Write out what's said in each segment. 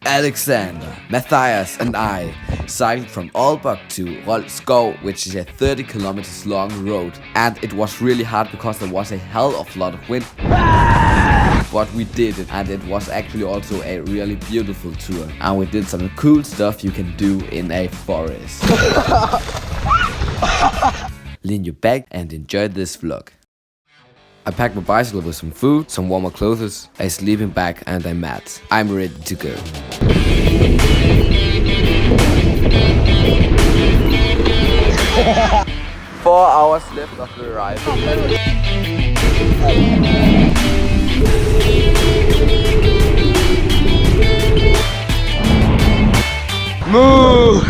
Alexander, Matthias and I cycled from Aalborg to Skov, which is a 30 kilometers long road, and it was really hard because there was a hell of a lot of wind. But we did it, and it was actually also a really beautiful tour, and we did some cool stuff you can do in a forest. Lean your back and enjoy this vlog. I packed my bicycle with some food, some warmer clothes, a sleeping bag and a mat. I'm ready to go. Four hours left of the ride. Move!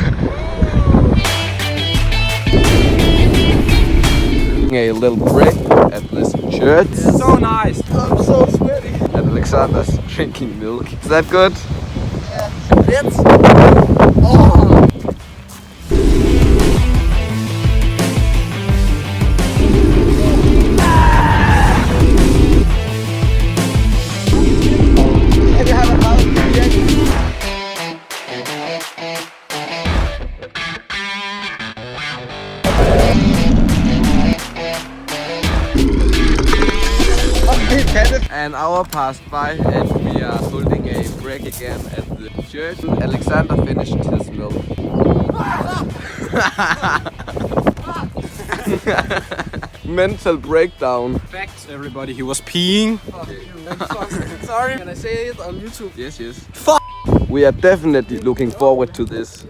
A little break at this church. It's so nice. I'm so sweaty. And Alexander's drinking milk. Is that good? Yeah. It's... Oh. An hour passed by and we are holding a break again at the church. Alexander finished his milk. Mental breakdown. Facts, everybody. He was peeing. Okay. Sorry. Can I say it on YouTube? Yes, yes. Fuck. We are definitely looking forward to this.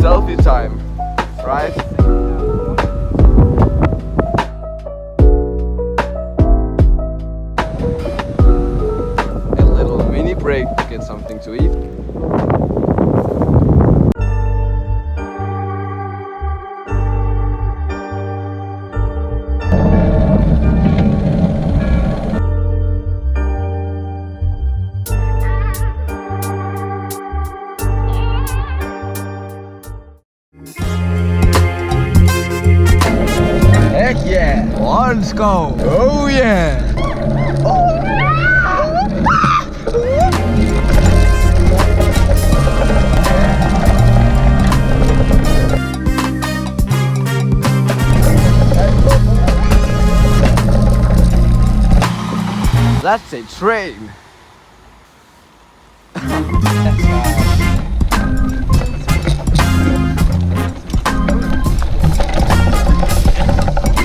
Selfie time, right? A little mini break to get something to eat. Yeah, let's go. Oh yeah. That's a train.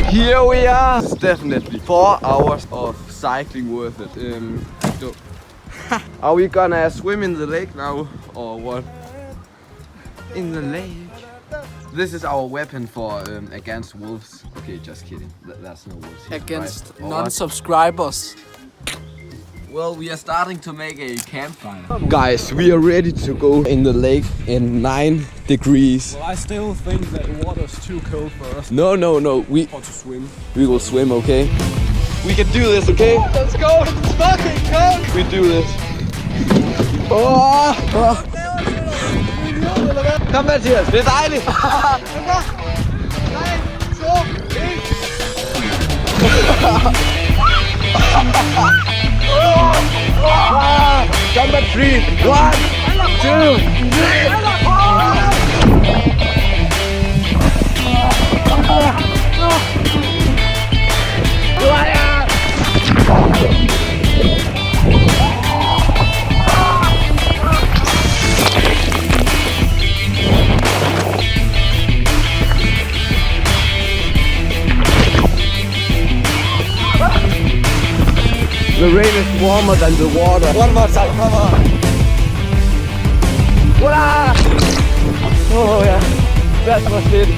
Here we are! It's definitely 4 hours of cycling worth it. Are we gonna swim in the lake now or what? In the lake? This is our weapon for against wolves. Okay, just kidding. That's no wolves here, Against right? non-subscribers. Well, we are starting to make a campfire. Guys, we are ready to go in the lake in 9 degrees. Well, I still think that the water's too cold for us. No. We to swim. We will swim, okay? We can do this, okay? Let's go! It's fucking cold! We do this. Oh! Kom Mathias, det er dejligt! 3, 2, 1! Come back 3, 1, 2, 3! The rain is warmer than the water. One more time, come on. Voila! Oh yeah, that was it.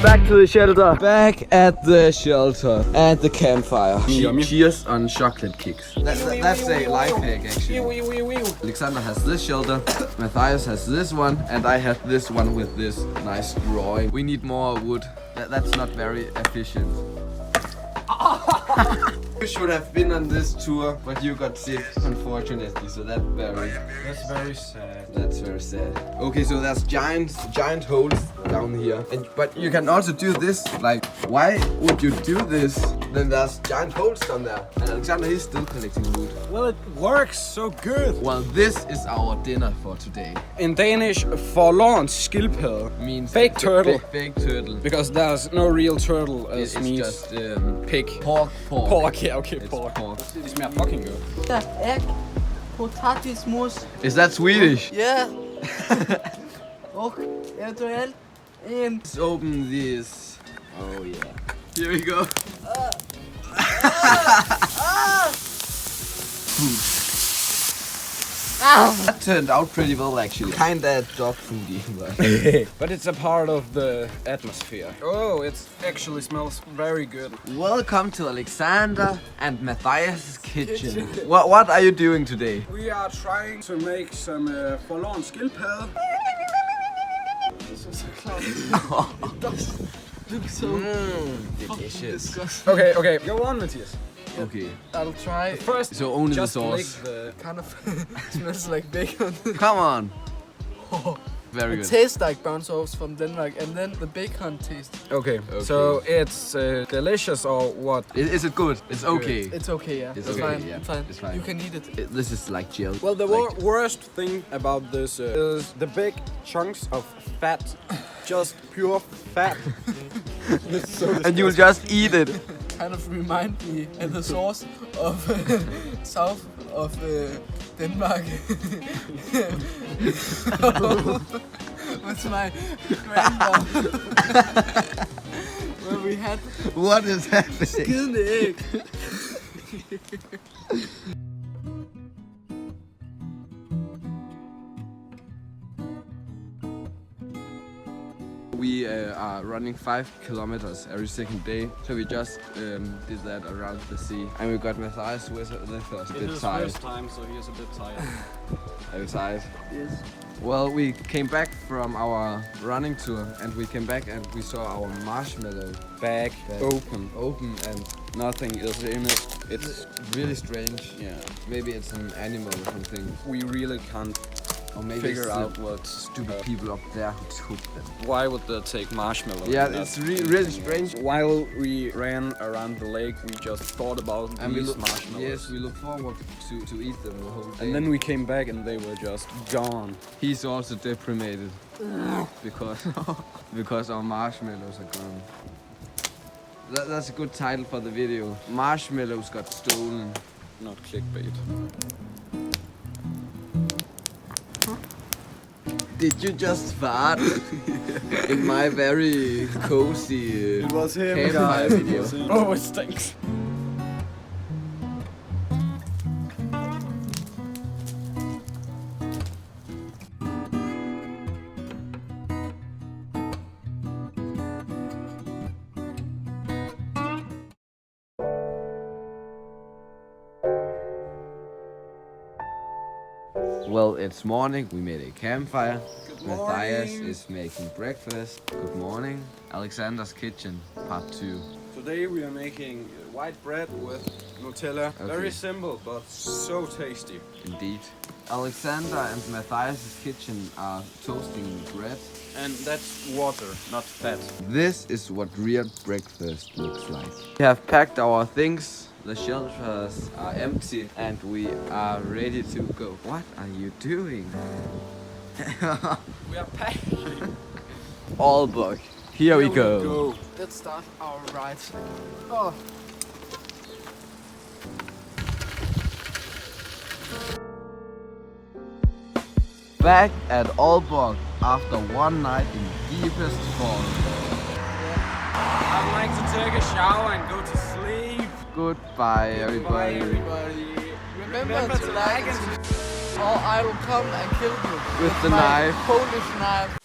Back to the shelter. Back at the shelter. And the campfire. Cheers on chocolate kicks. That's a life hack actually. Alexander has this shelter. Matthias has this one. And I have this one with this nice drawing. We need more wood. That's not very efficient. You should have been on this tour, but you got sick, unfortunately. So that's very sad. That's very sad. Okay, so there's giant holes down here, but you can also do this. Like, why would you do this? Then there's giant holes down there, and Alexander is still collecting wood. Well, it works so good. Well, this is our dinner for today. In Danish, forlorn skildpadde Means fake turtle. Fake turtle. Because there's no real turtle as It's meat. just Pig. pork. Pork, yeah, okay, It's pork. pork. Det smager fucking godt. Der er potatismos. Is that Swedish? Ja. Og eventuelt en. Let's open this. Oh yeah. Here we go. That turned out pretty well actually. Kinda dog foody, but But it's a part of the atmosphere. Oh, it actually smells very good. welcome to Alexander and Matthias' kitchen. What are you doing today? We are trying to make some forlorn skildpadde. This is a clown. Look so Delicious. disgusting. Okay, go on, Matthias. Okay, I'll try. First, so only the just lick sauce. the... Kind of smells like bacon. Come on. Very It good. tastes like brown sauce from Denmark, and then the bacon taste. Okay, so it's delicious or what? Is it good? It's okay. It's okay, yeah. It's It's okay, fine. yeah. It's fine. It's fine. You can eat it. This is like gel. Well, the like, worst thing about this is the big chunks of fat. Just pure fat. It's so and you'll just eat it. Kind of remind me of the sauce of south of Denmark. With my grandma. Where we had What is happening? skidende æg. We are running 5 kilometers every second day, so we just did that around the sea. And we got Matthias with us, a bit tired. time, so he is a bit tired. Are you tired? Yes. Well, we came back from our running tour, and we came back and we saw our marshmallow Bag open and nothing is in it. It's really strange. Yeah. Maybe it's an animal or something. We really can't Or maybe figure it's out the what stupid people up there who took them. Why would they take marshmallow? Yeah, and it's not really anything strange. else? While we ran around the lake, we just thought about And we these look, marshmallows. yes, we look forward to eat them the whole day. And then we came back and they were just gone. He's also deprimated because our marshmallows are gone. That's a good title for the video. Marshmallows got stolen. Not clickbait. Did you just fart in my very cozy campfire video? Oh, it stinks. Well, it's morning. We made a campfire. Good Matthias morning. is making breakfast. Good morning. Alexander's kitchen, part 2. Today we are making white bread with Nutella. Okay. Very simple, but so tasty. Indeed. Alexander and Matthias' kitchen are toasting bread. And that's water, not fat. This is what real breakfast looks like. We have packed our things. The shelters are empty and we are ready to go. What are you doing? We are packing. Aalborg. Here we go. Let's start our ride. Oh. Back at Aalborg after one night in deepest fog. I'd like to take a shower and go to sleep. Goodbye everybody. Everybody, remember to like it, or I will come and kill you With the my knife. Polish knife.